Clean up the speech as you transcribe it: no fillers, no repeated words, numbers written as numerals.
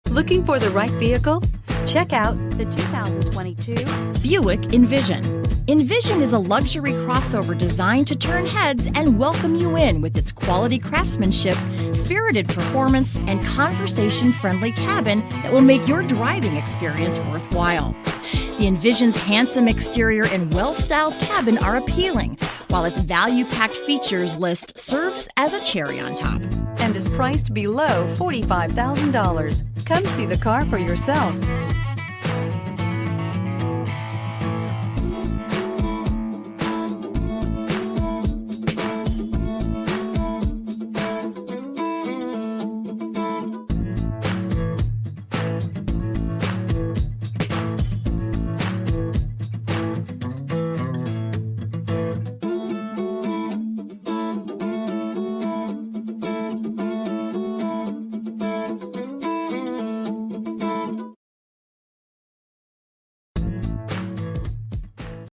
Looking for the right vehicle? Check out the 2022 Buick Envision. Envision is a luxury crossover designed to turn heads and welcome you in with its quality craftsmanship, spirited performance, and conversation-friendly cabin that will make your driving experience worthwhile. The Envision's handsome exterior and well-styled cabin are appealing, while its value-packed features list serves as a cherry on top. and is priced below $45,000. Come see the car for yourself.